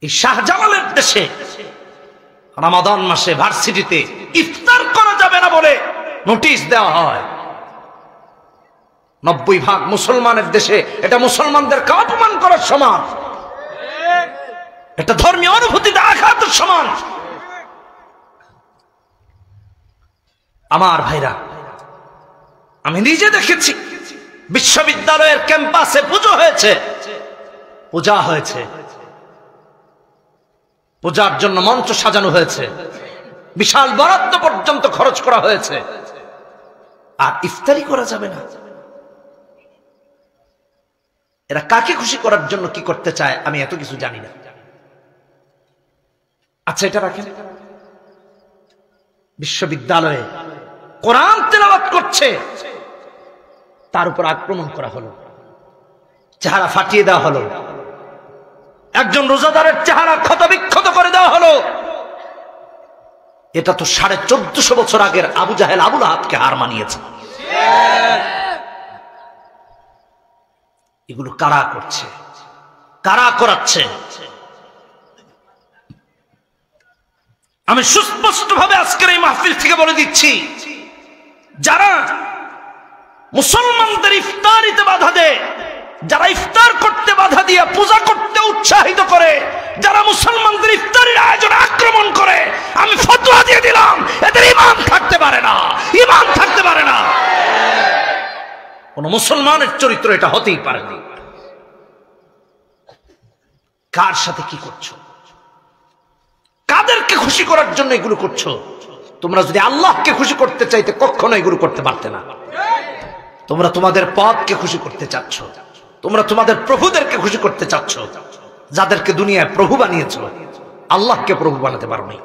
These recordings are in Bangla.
এই শাহজালালের দেশে রমাদান মাসে ভার্সিটিতে ইফতার করা যাবে না বলে নোটিশ দেওয়া হয়। 90% মুসলমানের দেশে এটা মুসলমানদেরকে অপমান করার সমান, এটা ধর্মীয় অনুভূতিতে আঘাতের সমান। আমার ভাইরা, আমি নিজে দেখেছি বিশ্ববিদ্যালয়ের ক্যাম্পাসে পূজা হয়েছে, পূজার জন্য মঞ্চ সাজানো হয়েছে, বিশাল বরাদ্দ পর্যন্ত খরচ করা হয়েছে, আর ইফতারি করা যাবে না। এরা কাকে খুশি করার জন্য কি করতে চায় আমি এত কিছু জানি না। আচ্ছা, এটা রাখেন, বিশ্ববিদ্যালয়ে কোরআন তেলাওয়াত করছে, তার উপর আক্রমণ করা হলো, চেহারা ফাটিয়ে দেওয়া হলো, একজন রোজাদারের চেহারা ক্ষতবিক্ষত করে দেওয়া হলো। এটা তো 1450 বছর আগের আবু জাহেল আবু লাহাবকে হার মানিয়েছে। এগুলো কারা করছে, কারা করাচ্ছে? আমি সুস্পষ্টভাবে আজকের এই মাহফিল থেকে বলে দিচ্ছি, যারা মুসলমানদের ইফতারিতে বাধা দেয়, যারা ইফতার করতে বাধা দিয়ে পূজা করতে উৎসাহিত করে, যারা মুসলমানদের ইফতারির আয়োজনে আক্রমণ করে, আমি ফতোয়া দিয়ে দিলাম এদের ঈমান থাকতে পারে না, ঈমান থাকতে পারে না। কোন মুসলমানের চরিত্র এটা হতেই পারে না। কার সাথে কি করছো, কাদেরকে খুশি করার জন্য এগুলো করছো? তোমরা যদি আল্লাহকে খুশি করতে চাইতে কখনো এগুলো করতে পারতে না। তোমরা তোমাদের পথকে খুশি করতে চাচ্ছ, তোমরা তোমাদের প্রভুদেরকে খুশি করতে চাচ্ছ, যাদেরকে দুনিয়ায় প্রভু বানিয়েছ। আল্লাহকে প্রভু বানাতে পারো নাই।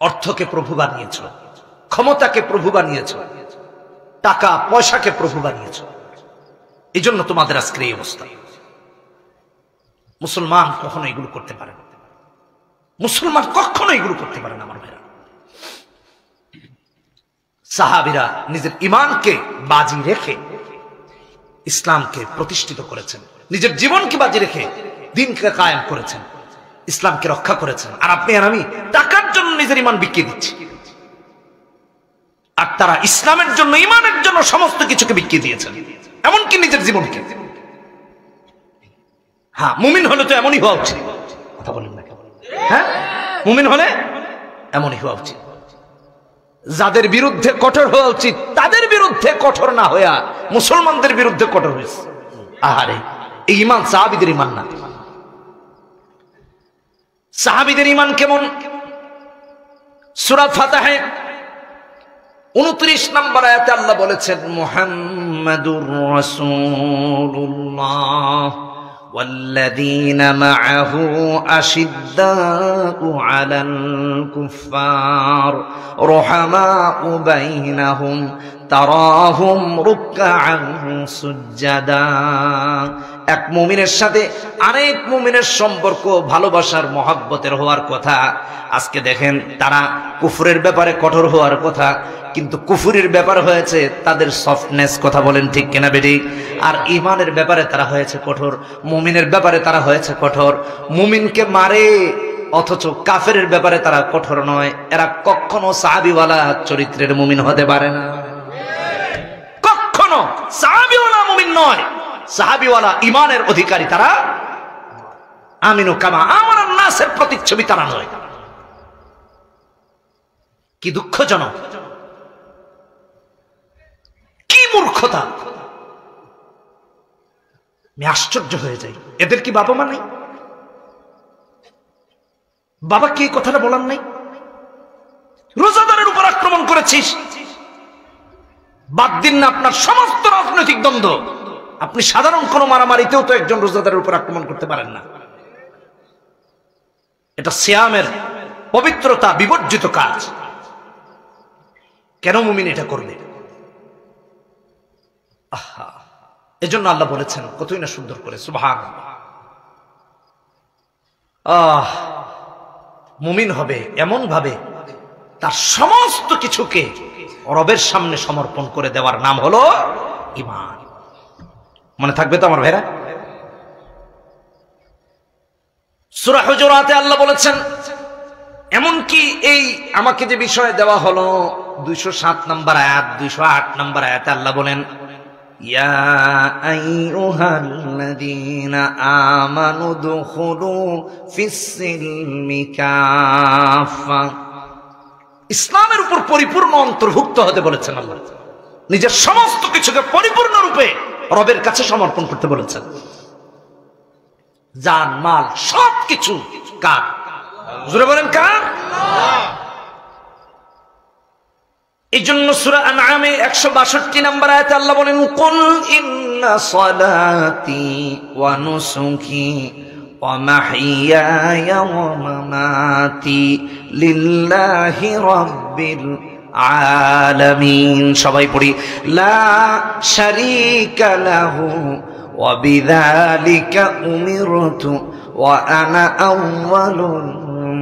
অর্থকে প্রভু বানিয়েছ, ক্ষমতাকে প্রভু বানিয়েছ, টাকা পয়সাকে প্রভু বানিয়েছ। এই জন্য তোমাদের আজকের এই অবস্থা। মুসলমান কখনো এগুলো করতে পারে না, মুসলমান কখনো এগুলো করতে পারে না। আমার ভাইরা, সাহাবীরা নিজের ঈমানকে বাজি রেখে ইসলামকে প্রতিষ্ঠিত করেছেন, নিজের জীবনকে বাজি রেখে দ্বীনকে কায়েম করেছেন, ইসলামকে রক্ষা করেছেন। আর আপনি আর আমি টাকার জন্য নিজের ঈমান বিক্রি দিচ্ছি, আর তারা ইসলামের জন্য, ঈমানের জন্য সমস্ত কিছুকে বিক্রি দিয়েছেন, এমনকি নিজের জীবনকে। হ্যাঁ, মুমিন হলে তো এমনই হওয়া উচিত। কথা বলেন না? হ্যাঁ, মুমিন হলে এমনই হওয়া উচিত। যাদের বিরুদ্ধে কঠোর হওয়া উচিত তাদের বিরুদ্ধে কঠোর না হইয়া মুসলমানদের বিরুদ্ধে কঠোর হয়েছে। আহারে, এই ঈমান সাহাবীদের ঈমান না। সাহাবীদের ঈমান কেমন? সূরা ফাতিহা 29 নম্বর আয়াতে আল্লাহ বলেছেন, মুহাম্মাদুর রাসূলুল্লাহ والذين معه أشداء على الكفار رحماء بينهم تراهم ركعا سجدا। এক মুমিনের সাথে আরেক মুমিনের সম্পর্ক ভালোবাসার মহব্বতের হওয়ার কথা। আজকে দেখেন, তারা কুফরের ব্যাপারে কঠোর হওয়ার কথা, কিন্তু কুফরের ব্যাপার হয়েছে তাদের সফটনেস। কথা বলেন ঠিক কিনা বেটি? আর ঈমানের ব্যাপারে তারা হয়েছে কঠোর, মুমিনের ব্যাপারে তারা হয়েছে কঠোর। মুমিনকে মারে, অথচ কাফেরের ব্যাপারে তারা কঠোর নয়। এরা কখনো সাহাবীওয়ালা চরিত্রের মুমিন হতে পারে না, কখনো সাহাবীওয়ালা মুমিন নয়। সাহাবীওয়ালা ঈমানের অধিকারী তারা। আমিনু কামা আমানান নাসের প্রতিচ্ছবি তারা নয়। কি দুঃখজনক, কি মূর্খতা! আমি আশ্চর্য হয়ে যাই। এদের কি বাবা মা নেই? বাবা কি কথাটা বলার নাই? রোজাদারের উপর আক্রমণ করেছিস, বাদ দিন না আপনার সমস্ত রাজনৈতিক দ্বন্দ্ব, আপনি সাধারণ কোন মারামারিতেও তো একজন রোজাদারের উপর আক্রমণ করতে পারেন না। এটা সিয়ামের পবিত্রতা বিবর্জিত কাজ। কেন মুমিন এটা করবে? আহা, এজন্য আল্লাহ বলেছেন কতই না সুন্দর করে, সুবহানাল্লাহ। মুমিন হবে এমন ভাবে তার সমস্ত কিছুকে রবের সামনে সমর্পণ করে দেওয়ার নাম হলো ঈমান। মনে থাকবে তো আমার ভাইরা? সূরা হুজুরাতে আল্লাহ বলেছেন, এমনকি এই আমাকে যে বিষয় দেওয়া হলো 207 নম্বর আয়াত, 208 নম্বর আয়াতে আল্লাহ বলেন, ইয়া আইয়ুহাল্লাযীনা আমানু দুখুলু ফিস-সিলমি কাফা। ইসলামের উপর পরিপূর্ণ অন্তর্ভুক্ত হতে বলেছেন আল্লাহ। নিজের সমস্ত কিছুকে পরিপূর্ণ রূপে রবের কাছে সমর্পণ করতে বলেছেন। জান মাল সবকিছু কার? জোরে বলেন কার? এই জন্য সূরা আনআমে 162 নম্বর আয়াতে আল্লাহ বলেন, কুল ইন্না সালাতি ওয়া নুসুকি ওয়া মাহইয়ায়া ওয়া মামাতি লিল্লাহি রাব্বিল আলামিন। সবাই পড়ি, লা শারীকা লাহু ওয়া বিযালিকা উমিরতু ওয়া আনা আউয়ালুল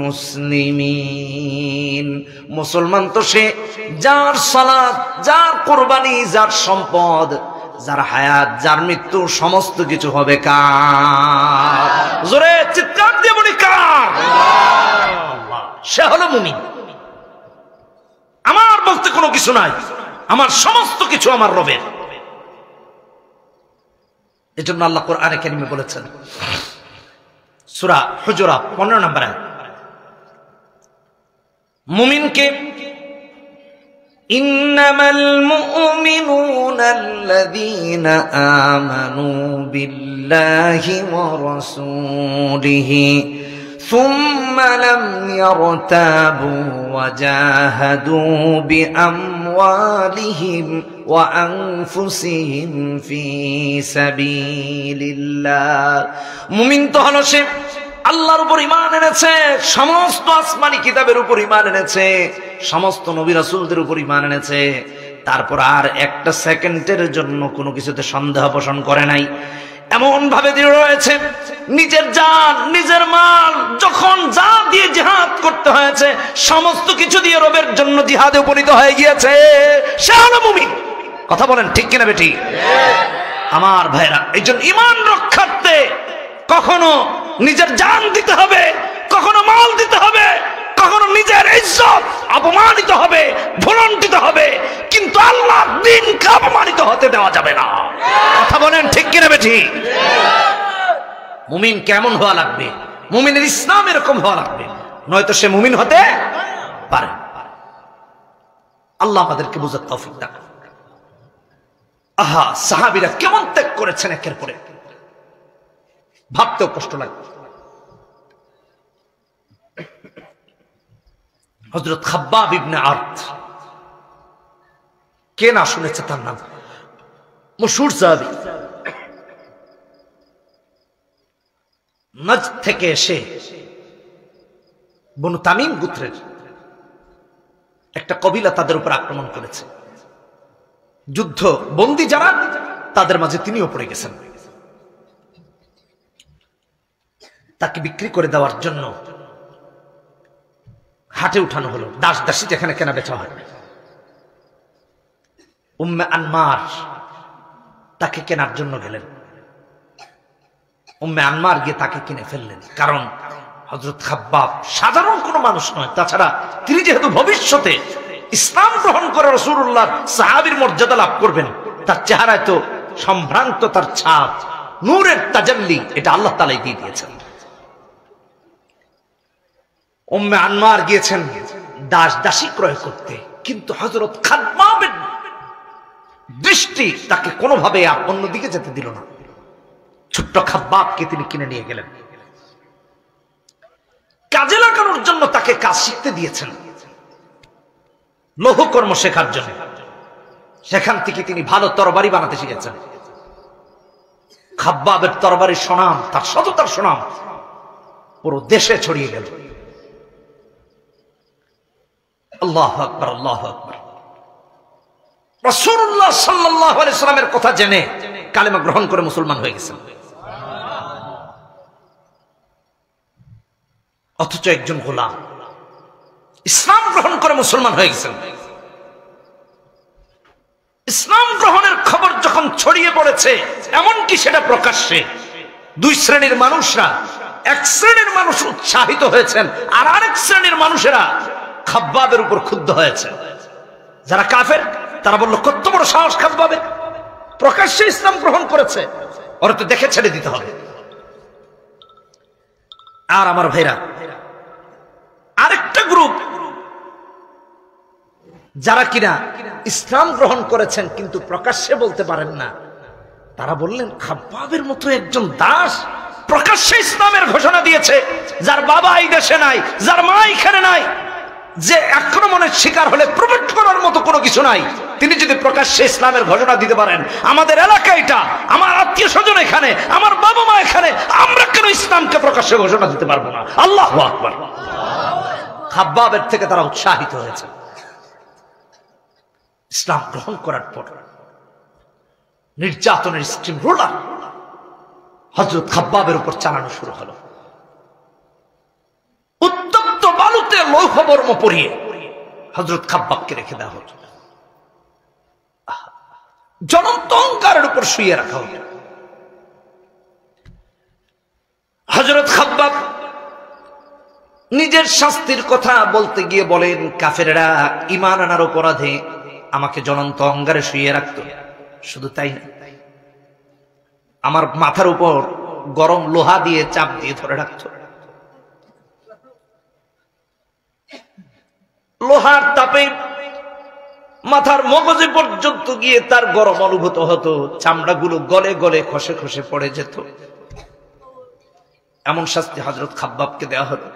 মুসলিমিন। মুসলমান তো সে যার সালাত, যার কুরবানি, যার সম্পদ, যার হায়াত, যার মৃত্যু সমস্ত কিছু হবে কার? জোরে চিৎকার দিয়ে বলি কার? আল্লাহ। সে হলো মুমিন। আমার বলতে কোনো কিছু নাই, আমার সমস্ত কিছু আমার রবের। এজন্য আল্লাহ কোরআনে কারিমে বলেছেন, সূরা হুজুরাত 15 নম্বর আয়াত, মুমিনকে ইন্নামাল মুমিনুনা আল্লাযীনা আমানু বিল্লাহি ওয়া রাসূলিহি সুম্মা লাম ইয়ারতাবু ওয়া জাহাদু বিআমওয়ালিহিম ওয়া আনফুসিহিম ফি সাবিলিল্লাহ। মুমিন তো হলো সে আল্লাহর উপর ঈমান এনেছে, সমস্ত আসমানি কিতাবের উপর ঈমান এনেছে, সমস্ত নবী রাসূলদের উপর ঈমান এনেছে, তারপর আর একটা সেকেন্ডের জন্য কোনো কিছুতে সন্দেহ পোষণ করে নাই, এমন ভাবে দৃঢ় রয়েছে, নিজের জান, নিজের মাল, যখন যা দিয়ে জিহাদ করতে হয়েছে সমস্ত কিছু দিয়ে রবের জন্য জিহাদে উপনীত হয়ে গিয়েছে, সে হলো মুমিন। কথা বলেন ঠিক কিনা বেটি? আমার ভাইরা, এই জন্য ঈমান রক্ষার্থে কখনো নিজের জান দিতে হবে, কখনো মাল দিতে হবে, কখনো নিজের ইজ্জত অপমানিত হবে, ভুলণ্ঠিত হবে, কিন্তু আল্লাহর দ্বীনকে অপমানিত হতে দেওয়া যাবে না। কথা বলেন ঠিক কিনা বেঠি? মুমিন কেমন হওয়া লাগবে? মুমিনের ইসলাম এরকম হওয়া লাগবে, নয়তো সে মুমিন হতে পারে। আল্লাহ আমাদেরকে বুঝার তৌফিক দান। আহা, সাহাবীরা কেমন ত্যাগ করেছেন একের পর এক, ভাবতেও কষ্ট লাগে। হযরত খাব্বাব ইবনে আরদ, কে না শুনেছে তার নাম? মশহুর সাহাবী, নজদ থেকে এসে বনু তামিম গোত্রের একটা কবিলা তাদের উপর আক্রমণ করেছে। যুদ্ধ বন্দী যারা, তাদের মাঝে তিনিও পড়ে গেছেন। তাকে বিক্রি করে দেওয়ার জন্য হাটে উঠানো হলো, দাস দাসী যেখানে কেনা বেচা হয়। উম্মে আনমার তাকে কেনার জন্য গেলেন। উম্মে আনমার গিয়ে তাকে কিনে ফেললেন, কারণ হযরত খাব্বাব সাধারণ কোনো মানুষ নয়, তাছাড়া তিনি যেহেতু ভবিষ্যতে ইসলাম গ্রহণ করে রাসূলুল্লাহ সাহাবীর মর্যাদা লাভ করবেন, তার চেহারায় তো সম্ভ্রান্ত, তার ছাপ, নূরের তাজাল্লি, এটা আল্লাহ তাআলাই দিয়ে দিয়েছেন। উম্মে আনমার গিয়েছেন দাস দাসী ক্রয় করতে, কিন্তু হযরত খাব্বাবের দৃষ্টি তাকে কোনোভাবে অন্যদিকে যেতে দিল না। ছোট্ট খাব্বাবকে তিনি কিনে নিয়ে গেলেন, কাজে লাগানোর জন্য তাকে কাজ শিখতে দিয়েছেন, লৌহকর্ম শেখার জন্য। সেখান থেকে তিনি ভালো তরবারি বানাতে শিখেছেন। খাব্বাবের তরবারির সুনাম, তার সততার সুনাম পুরো দেশে ছড়িয়ে গেল। আল্লাহু আকবার, আল্লাহু আকবার। রাসূলুল্লাহ সাল্লাল্লাহু আলাইহি সাল্লামের কথা জেনে কালেমা গ্রহণ করে মুসলমান হয়ে গেছেন। অথচ একজন গোলাম ইসলাম গ্রহণ করে মুসলমান হয়ে গেছেন। ইসলাম গ্রহণের খবর যখন ছড়িয়ে পড়েছে, এমনকি সেটা প্রকাশ্যে, দুই শ্রেণীর মানুষরা এক শ্রেণীর মানুষ উৎসাহিত হয়েছেন, আর আরেক শ্রেণীর মানুষেরা খাব্বাবের উপর ক্ষুব্ধ হয়েছে। যারা কাফের তারা বলল, কত বড় সাহস খাব্বাবের, প্রকাশ্যে ইসলাম গ্রহণ করেছে, ওরা তো দেখে ছেড়ে দিতে হবে। আর আমার ভাইরা, আরেকটা গ্রুপ যারা কিনা ইসলাম গ্রহণ করেছেন কিন্তু প্রকাশ্যে বলতে পারেন না, তারা বললেন, খাব্বাবের মতো একজন দাস প্রকাশ্যে ইসলামের ঘোষণা দিয়েছে, যার বাবা এই দেশে নাই, যার মা এখানে নাই, যে আক্রমণের শিকার হলে প্রবেশ করার মতো কোনো কিছু নাই, তিনি যদি প্রকাশ্যে ইসলামের ঘোষণা দিতে পারেন, আমাদের এলাকা এটা, আমার আত্মীয় স্বজন এখানে, আমার বাবা মা এখানে, আমরা কেন ইসলামকে প্রকাশ্যে ঘোষণা দিতে পারবো না? আল্লাহু আকবার। খাব্বাবের থেকে তারা উৎসাহিত হয়েছে। ইসলাম গ্রহণ করার পর নির্যাতনের স্টিম রোলার হযরত খাব্বাবের উপর চালানো শুরু হলো। উত্তপ্ত বালুতে লৌহ বর্ম পরিয়ে হযরত খাব্বাবকে রেখে দেওয়া হলো, জ্বলন্ত অঙ্গারের উপর শুইয়ে রাখা হলো। হযরত খাব্বাব নিজের শাস্তির কথা বলতে গিয়ে বলেন, কাফেররা ঈমান আনার অপরাধে আমাকে জ্বলন্ত অঙ্গারে শুইয়ে রাখতো, শুধু তাই না, আমার মাথার উপর গরম লোহা দিয়ে চাপ দিয়ে ধরে রাখতো। লোহার তাপে মাথার মগজে পর্যন্ত গিয়ে তার গরম অনুভূত হতো, চামড়াগুলো গলে গলে খসে খসে পড়ে যেত। এমন শাস্তি হযরত খাব্বাবকে দেওয়া হতো।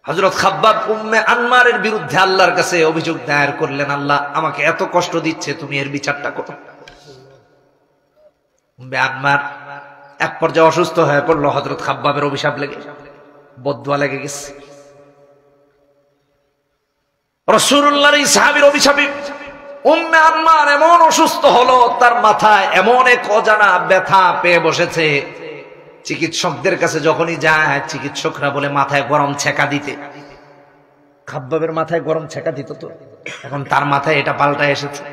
হযরত খাব্বাব উম্মে আনমারের বিরুদ্ধে আল্লাহর কাছে অভিযোগ দায়ের করলেন, আল্লাহ আমাকে এত কষ্ট দিচ্ছে, তুমি এর বিচারটা করো। উম্মে আনমার এক পর্যায়ে অসুস্থ হয়ে পড়লো, হযরত খাব্বাবের অভিশাপ লেগে, বদদুয়া লেগে গেছে। রাসূলুল্লাহর এই সাহাবীর অভিশাপে উম্মে আনমার এমন অসুস্থ হলো, তার মাথায় এমন এক অজানা ব্যথা পেয়ে বসেছে। চিকিৎসকদের কাছে যখনই যায়, চিকিৎসকরা বলে মাথায় গরম ছেকা দিতে। খাব্বাবের মাথায় গরম ছেকা দিত, তো এখন তার মাথায় এটা পাল্টা এসেছে।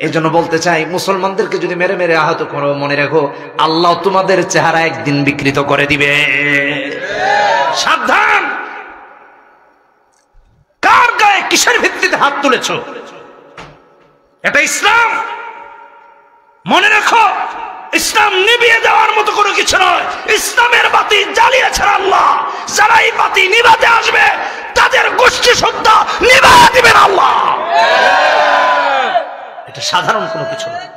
এই জন্য বলতে চাই, মুসলমানদেরকে যদি মেরে মেরে আহত করো, মনে রেখো আল্লাহ তোমাদের চেহারা একদিন বিকৃত করে দিবে। সাবধান! কার গায়ে কিসের ভিত্তিতে হাত তুলেছ? এটা ইসলাম, মনে রাখো। ইসলাম নিভিয়ে দেওয়ার মতো কোনো কিছু নয়। ইসলামের বাতি জ্বালিয়েছেন আল্লাহ, যারা এই বাতি নিভাতে আসবে তাদের গোষ্ঠী সত্তা নিভাতে দিবেন আল্লাহ। এটা সাধারণ কোনো কিছু নয়।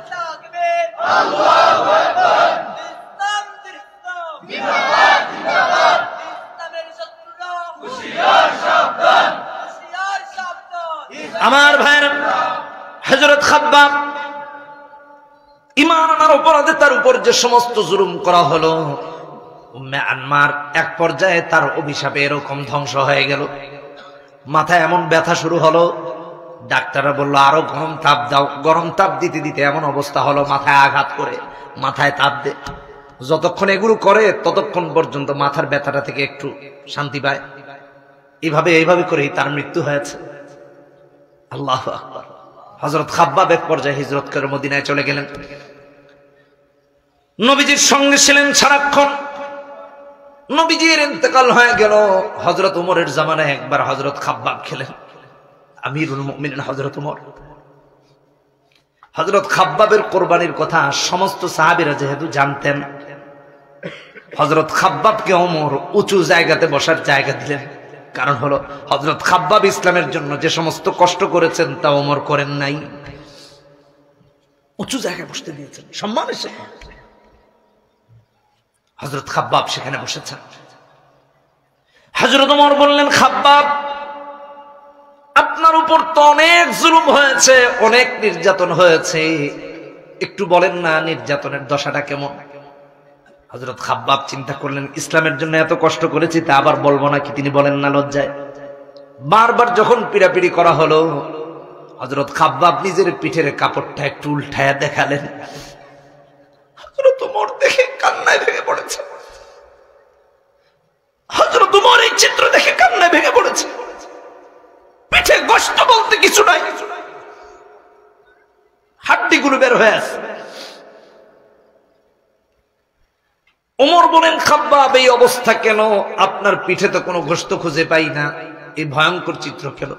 আমার ভাইয়েরা, হযরত খাব্বাব ঈমান আনার অপরাধে তার উপর যে সমস্ত জুলুম করা হলো, উম্মে আনমার এক পর্যায়ে তার অভিশাপে এরকম ধ্বংস হয়ে গেল। মাথায় এমন ব্যথা শুরু হলো, ডাক্তাররা বললো আরো গরম তাপ দাও। গরম তাপ দিতে দিতে এমন অবস্থা হলো, মাথায় আঘাত করে মাথায় তাপ দে। যতক্ষণ এগুলো করে ততক্ষণ পর্যন্ত মাথার ব্যথাটা থেকে একটু শান্তি পায়। এইভাবে করেই তার মৃত্যু হয়েছে। আল্লাহু আকবার। হযরত খাব্বাব এক পর্যায়ে হিজরত করে মদিনায় চলে গেলেন। নবীজির সঙ্গে ছিলেন সারাক্ষণ। নবীজির ইন্তেকাল হয়ে গেল। হযরত উমরের জামানায় একবার হযরত খাব্বাব খেলেন, আমিরুল মুমিনিন হযরত উমর। হযরত খাব্বাবের কোরবানির কথা সমস্ত সাহাবীরা যেহেতু জানতেন, হযরত খাব্বাবকে ওমর উঁচু জায়গাতে বসার জায়গা দিলেন। কারণ হলো হযরত খাব্বাব ইসলামের জন্য যে সমস্ত কষ্ট করেছেন তা ওমর করেন নাই। উঁচু জায়গায় বসতে দিয়েছেন সম্মানের সাথে। হযরত খাব্বাব সেখানে বসেছেন। হযরত ওমর বললেন, খাব্বাব আপনার উপর তো অনেক জুলুম হয়েছে, অনেক নির্যাতন হয়েছে, একটু বলেন না নির্যাতনের দশাটা কেমন? হযরত খাব্বাব চিন্তা করলেন, ইসলামের জন্য এত কষ্ট করেছি তা আবার বলবো নাকি? তিনি বলেন না লজ্জায়। বারবার যখন পিড়াপিড়ি করা হলো, হযরত খাব্বাব নিজের পিঠের কাপড়টা একটু উল্টায়া দেখালেন। হযরত ওমর দেখে কান্নায় ভেঙে পড়েছে। হযরত ওমর এই চিত্র দেখে কান্নায় ভেঙে পড়েছে। পিঠে গোশত বলতে কিছু নাই, হাড্ডিগুলো বের হয়ে আছে। ওমর বলেন, খাব্বাব এই অবস্থা কেন? আপনার পিঠে তো কোনো গোশত খুঁজে পাই না, এই ভয়ঙ্কর চিত্র কেন?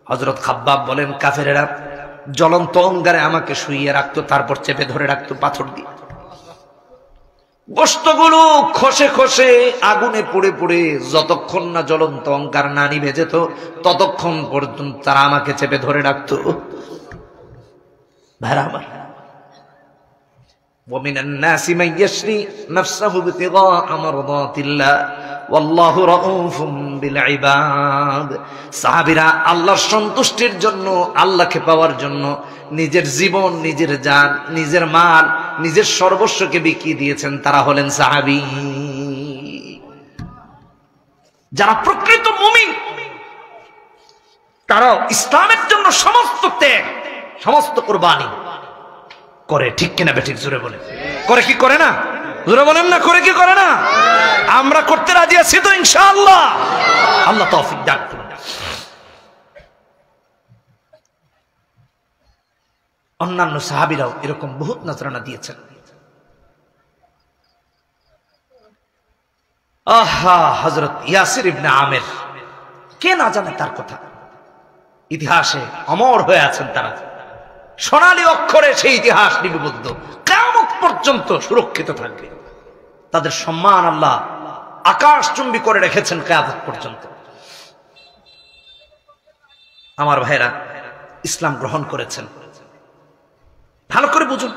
হযরত খাব্বাব বলেন, কাফেরেরা জ্বলন্ত অঙ্গারে আমাকে শুইয়ে রাখতো, তারপর চেপে ধরে রাখতো পাথর দিয়ে। গোশতগুলো খসে খসে আগুনে পুড়ে পুড়ে যতক্ষণ না জ্বলন্ত অঙ্গার না নিভে যেত ততক্ষণ পর্যন্ত তারা আমাকে চেপে ধরে রাখতো। ভাইরা আমার, ومن الناس من يشري نفسه ابتغاء مرضات الله والله رؤوف بالعباد। সাহাবীরা আল্লাহর সন্তুষ্টির জন্য, আল্লাহকে পাওয়ার জন্য নিজের জীবন, নিজের জান, নিজের মাল, নিজের সর্বস্বকে বিকিয়ে দিয়েছেন, তারা হলেন সাহাবী। যারা প্রকৃত মুমিন তারা ইসলামের জন্য সমস্ত ত্যাগ, সমস্ত কুরবানি করে। ঠিক কিনা বেঠিক? জোরে বলে করে কি করে না? জোরে বলেন না, করে কি করে না? আমরা করতে রাজি আছি তো ইনশাআল্লাহ। আল্লাহ তৌফিক দান করুন। অন্যান্য সাহাবীরাও এরকম বহুত নজরানা দিয়েছেন। আহা, হযরত ইয়াসির ইবনে আমের, কে না জানে তার কথা? ইতিহাসে অমর হয়ে আছেন তারা। সোনালী অক্ষরে সেই ইতিহাস লিপিবদ্ধ, কিয়ামত পর্যন্ত সুরক্ষিত থাকবে। তাদের সম্মান আল্লাহ আকাশচুম্বী করে রেখেছেন কিয়ামত পর্যন্ত। আমার ভাইরা, ইসলাম গ্রহণ করেছেন, ভালো করে বুঝুন,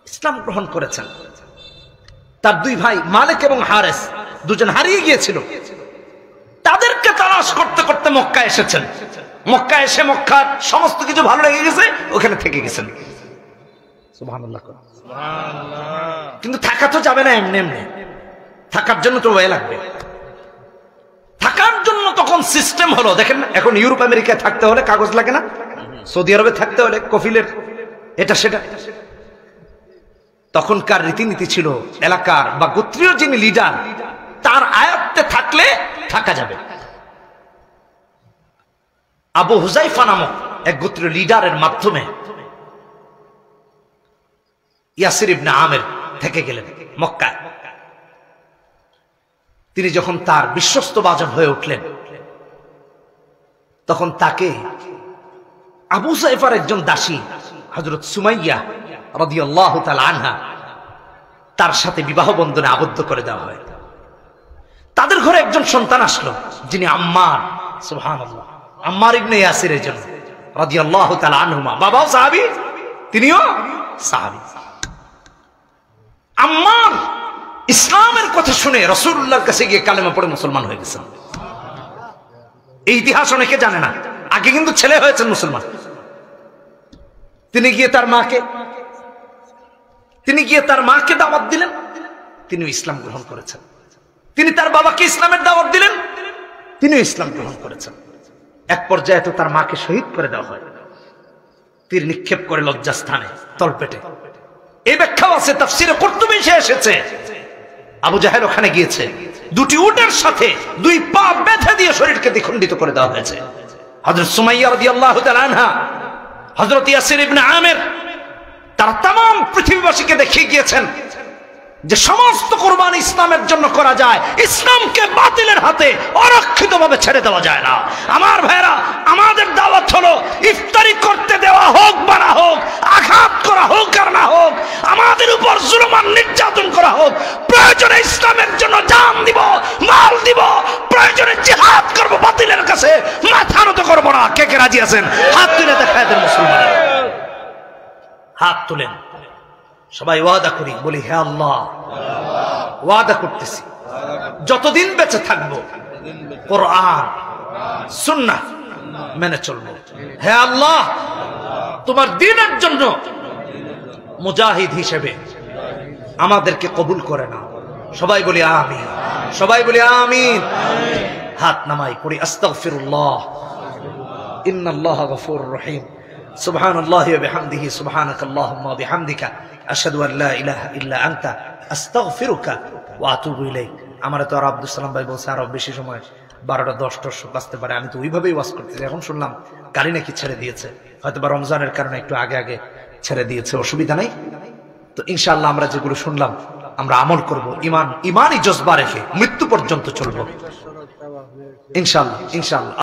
ইসলাম গ্রহণ করেছেন। তার দুই ভাই মালিক এবং হারেস দুজন হারিয়ে গিয়েছিল, তাদেরকে তালাশ করতে করতে মক্কায় এসেছেন। মক্কা এসে মক্কার সমস্ত কিছু ভালো লেগে গেছে, ওখানে থেকে গেছেন। সুবহানাল্লাহ। কিন্তু থাকা তো যাবে না এমনি এমনি, থাকার জন্য তো ওয়ে লাগবে। থাকার জন্য তখন সিস্টেম হলো, দেখেন এখন ইউরোপ আমেরিকায় থাকতে হলে কাগজ লাগে না? সৌদি আরবে থাকতে হলে কফিলের এটা সেটা। তখনকার রীতিনীতি ছিল, এলাকার বা গোত্রীয় যিনি লিডার তার আয়ত্তে থাকলে থাকা যাবে। আবু হুযাইফা নামক এক গোত্রীয় লিডারের মাধ্যমে ইয়াসির ইবনে আমের থেকে গেলেন মক্কায়। তিনি যখন তার বিশ্বস্ত বাজন হয়ে উঠলেন, তখন তাকে আবু হুযাইফার একজন দাসী হযরত সুমাইয়া রাদিয়াল্লাহু তাআলা আনহা, তার সাথে বিবাহ বন্ধনে আবদ্ধ করে দেওয়া হয়। তাদের ঘরে একজন সন্তান আসলো, যিনি আম্মার। সুবহানাল্লাহ। আম্মার ইবনে ইয়াসিরের জন্য রাদিয়াল্লাহু তাআলা আনহুমা, বাবাও সাহাবী, তিনিও সাহাবী। আম্মার ইসলামের কথা শুনে রাসূলুল্লাহর কাছে গিয়ে কালেমা পড়ে মুসলমান হয়ে গেছেন। এই ইতিহাস অনেকে জানে না, আগে কিন্তু ছেলে হয়েছেন মুসলমান। তিনি গিয়ে তার মাকে দাওয়াত দিলেন, তিনিও ইসলাম গ্রহণ করেছেন। তিনি তার বাবাকে ইসলামের দাওয়াত দিলেন, তিনিও ইসলাম গ্রহণ করেছেন। এক পর্যায়ে তো তার মাকে শহীদ করে দেওয়া হয়, তীর নিক্ষেপ করে লজ্জাস্থানে তলপেটে। এই ব্যাখ্যাও আছে, তাফসীরে কুরতুবী এসেছে। আবু জাহেল ওখানে গিয়েছে, দুটি উটের সাথে দুই পা বেঁধে দিয়ে শরীরকে দ্বিখণ্ডিত করে দেওয়া হয়েছে। হযরত সুমাইয়া রাদিয়াল্লাহু তাআলা আনহা, হযরত ইয়াসির ইবনে আমের, তারা तमाम পৃথিবীবাসীকে দেখিয়ে গিয়েছেন যে সমস্ত কুরবানি ইসলামের জন্য করা যায়, ইসলামকে বাতিলের হাতে অরক্ষিতভাবে ছেড়ে দেওয়া যায় না। আমার ভাইরা, আমাদের দাওয়াত হলো ইফতারি করতে দেওয়া হোক বা না হোক, আঘাত করা হোক আর না হোক, আমাদের উপর জুলুম আর নির্যাতন করা হোক, প্রয়োজনে ইসলামের জন্য জান দিব, মাল দিব, প্রয়োজনে জিহাদ করব, বাতিলের কাছে মাথা নত করব না। কে কে রাজি আছেন? হাত তুলে দেখায় দেন মুসলমান, হাত তুলেন। সবাই ওয়াদা করি, বলি হে আল্লাহ, ওয়াদা করতেছি যতদিন বেঁচে থাকবো কোরআন সুন্নাহ মেনে চলবো। হে আল্লাহ, তোমার দ্বীনের জন্য মুজাহিদ হিসেবে আমাদেরকে কবুল করে নাও। সবাই বলি আমিন, সবাই বলি আমিন। হাত নামাই পড়ি আস্তাগফিরুল্লাহ, ইন্নাল্লাহা গফুরুর রহিম। সুবহানাল্লাহি ওয়া বিহামদিহি, সুবহানাকাল্লাহুম্মা ওয়া বিহামদিকা, আশহাদু আল লা ইলাহা ইল্লা আনতা, আস্তাগফিরুকা ওয়া আতুবু ইলাইক। আমরা তো আর আব্দুল সালাম ভাই বলছে আরো বেশি সময় 12টা-10টা বাজতে পারে। আমি তো ওইভাবেই ওয়াজ করতেছি। এখন শুনলাম গাড়ি নাকি ছেড়ে দিয়েছে, হয়তো বা রমজানের কারণে একটু আগে আগে ছেড়ে দিয়েছে, অসুবিধা নাই। তো ইনশাআল্লাহ আমরা যেগুলো শুনলাম আমরা আমল করব, ইমানই জজবা রেখে মৃত্যু পর্যন্ত চলবো ইনশাআল্লাহ ইনশাআল্লাহ।